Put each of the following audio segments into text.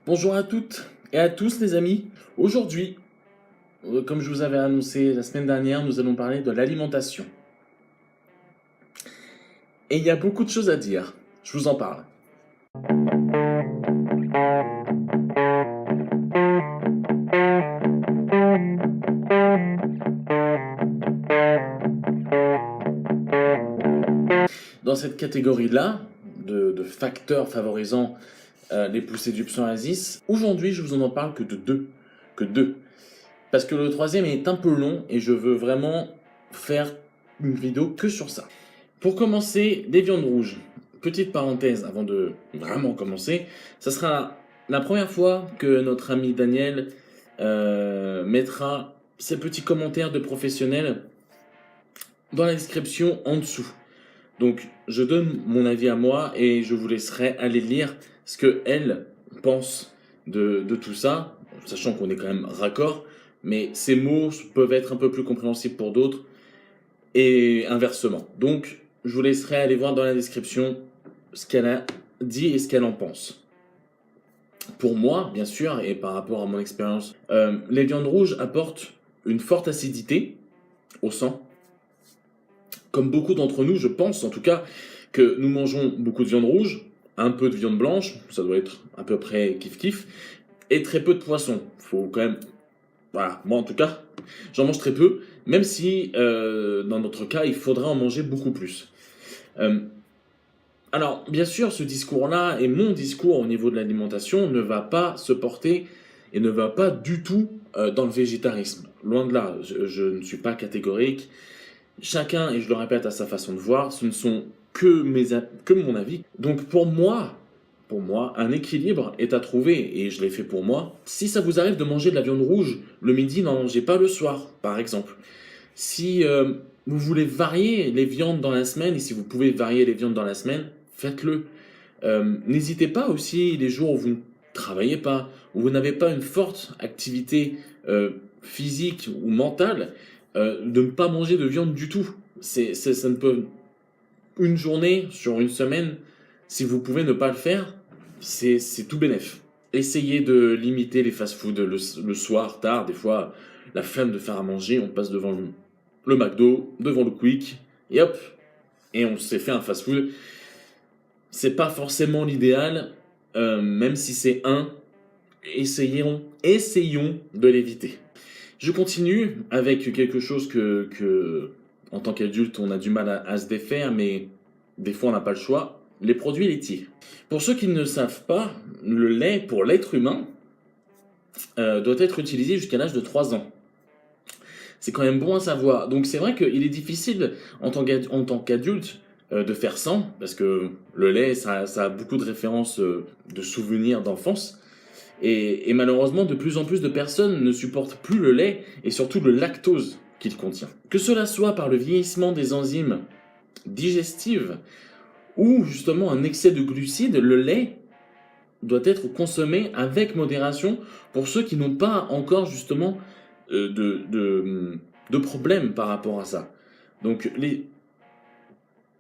Bonjour à toutes et à tous les amis. Aujourd'hui, comme je vous avais annoncé la semaine dernière, nous allons parler de l'alimentation. Et il y a beaucoup de choses à dire. Je vous en parle. Dans cette catégorie-là, de facteurs favorisant les poussées du psoriasis, aujourd'hui je vous en parle que de deux. Que deux. Parce que le troisième est un peu long et je veux vraiment faire une vidéo que sur ça. Pour commencer, les viandes rouges. Petite parenthèse avant de vraiment commencer, ça sera la première fois que notre ami Daniel mettra ses petits commentaires de professionnels dans la description en dessous. Donc je donne mon avis à moi et je vous laisserai aller lire ce que elle pense de tout ça, sachant qu'on est quand même raccord, mais ces mots peuvent être un peu plus compréhensibles pour d'autres et inversement. Donc je vous laisserai aller voir dans la description ce qu'elle a dit et ce qu'elle en pense. Pour moi, bien sûr, et par rapport à mon expérience, les viandes rouges apportent une forte acidité au sang. Comme beaucoup d'entre nous, je pense en tout cas que nous mangeons beaucoup de viande rouge, un peu de viande blanche, ça doit être à peu près kiff-kiff, et très peu de poisson. Faut quand même... Voilà, moi en tout cas, j'en mange très peu, même si dans notre cas, il faudrait en manger beaucoup plus. Alors, bien sûr, ce discours-là et mon discours au niveau de l'alimentation ne va pas se porter et ne va pas du tout dans le végétarisme. Loin de là, je ne suis pas catégorique. Chacun, et je le répète à sa façon de voir, ce ne sont que mon avis. Donc pour moi, un équilibre est à trouver, et je l'ai fait pour moi. Si ça vous arrive de manger de la viande rouge le midi, n'en mangez pas le soir, par exemple. Si vous voulez varier les viandes dans la semaine, et si vous pouvez varier les viandes dans la semaine, faites-le. N'hésitez pas aussi les jours où vous ne travaillez pas, où vous n'avez pas une forte activité physique ou mentale, de ne pas manger de viande du tout. Ça ne peut... Une journée sur une semaine, si vous pouvez ne pas le faire, c'est tout bénef. Essayez de limiter les fast-foods le soir, tard, des fois, la flemme de faire à manger, on passe devant le McDo, devant le Quick, et hop, et on s'est fait un fast-food. C'est pas forcément l'idéal, même si c'est essayons de l'éviter. Je continue avec quelque chose que en tant qu'adulte, on a du mal à se défaire, mais des fois on n'a pas le choix. Les produits laitiers. Pour ceux qui ne savent pas, le lait pour l'être humain doit être utilisé jusqu'à l'âge de 3 ans. C'est quand même bon à savoir. Donc c'est vrai qu'il est difficile en tant qu'adulte de faire sans, parce que le lait, ça a beaucoup de références de souvenirs d'enfance. Et malheureusement, de plus en plus de personnes ne supportent plus le lait et surtout le lactose qu'il contient. Que cela soit par le vieillissement des enzymes digestives ou justement un excès de glucides, le lait doit être consommé avec modération pour ceux qui n'ont pas encore justement de problème par rapport à ça. Donc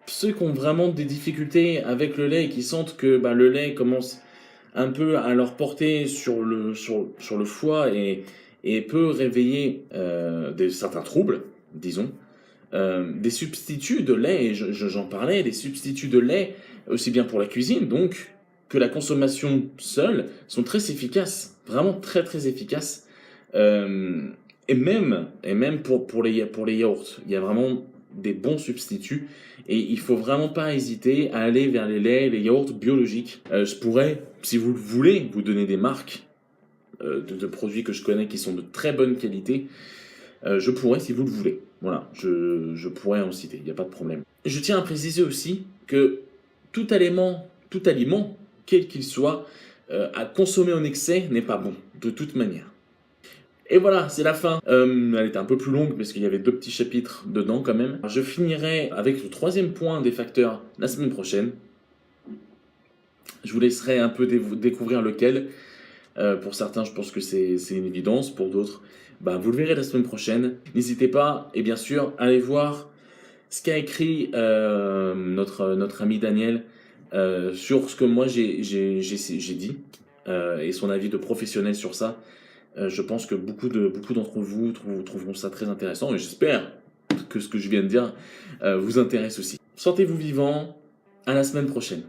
ceux qui ont vraiment des difficultés avec le lait et qui sentent que le lait commence un peu à leur porter sur le foie et peut réveiller certains troubles, disons. Des substituts de lait, et j'en parlais, des substituts de lait, aussi bien pour la cuisine, donc, que la consommation seule, sont très efficaces, vraiment très très efficaces. Et même pour les yaourts, il y a vraiment des bons substituts, et il faut vraiment pas hésiter à aller vers les laits, les yaourts biologiques. Je pourrais, si vous le voulez, vous donner des marques de produits que je connais qui sont de très bonne qualité. Je pourrais si vous le voulez. Voilà, je pourrais en citer, il n'y a pas de problème. Je tiens à préciser aussi que tout aliment, quel qu'il soit, à consommer en excès n'est pas bon, de toute manière. Et voilà, c'est la fin. Elle était un peu plus longue parce qu'il y avait 2 petits chapitres dedans quand même. Je finirai avec le 3e point des facteurs la semaine prochaine. Je vous laisserai un peu découvrir lequel. Pour certains, je pense que c'est une évidence. Pour d'autres, vous le verrez la semaine prochaine. N'hésitez pas, et bien sûr, allez voir ce qu'a écrit notre ami Daniel sur ce que moi j'ai dit. et son avis de professionnel sur ça. Je pense que beaucoup d'entre vous trouveront ça très intéressant et j'espère que ce que je viens de dire vous intéresse aussi. Sentez-vous vivant, à la semaine prochaine.